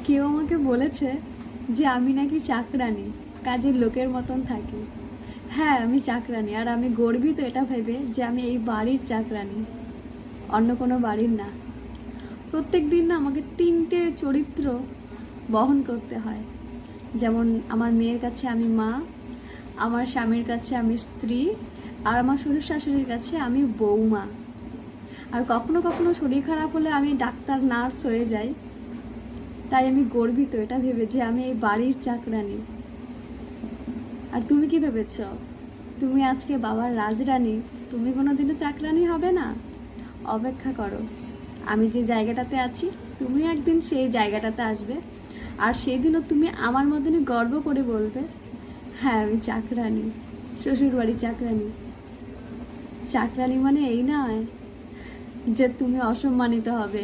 কেউ আমাকে বলেছে যে আমি নাকি চাকরানি, কাজের লোকের মতন থাকি। হ্যাঁ, আমি চাকরানি, আর আমি গর্বিত এটা ভেবে যে আমি এই বাড়ির চাকরানি, অন্য কোনো বাড়ির না। প্রত্যেক দিন না আমাকে 3টে চরিত্র বহন করতে হয়। যেমন আমার মেয়ের কাছে আমি মা, আমার স্বামীর কাছে আমি স্ত্রী, আর আমার শ্বশুর শাশুড়ির কাছে আমি বৌমা। আর কখনো কখনো শরীর খারাপ হলে আমি ডাক্তার নার্স হয়ে যাই। তাই আমি গর্বিত এটা ভেবে যে আমি এই বাড়ির চাকরানি। আর তুমি কি ভেবেছ? তুমি আজকে বাবার রাজরানী, তুমি কোনোদিনও চাকরানি হবে না? অপেক্ষা করো, আমি যে জায়গাটাতে আছি তুমি একদিন সেই জায়গাটাতে আসবে, আর সেই দিনও তুমি আমার মতনই গর্ব করে বলবে, হ্যাঁ আমি চাকরানি, শ্বশুর বাড়ির চাকরানি। চাকরানি মানে এই নয় যে তুমি অসম্মানিত হবে,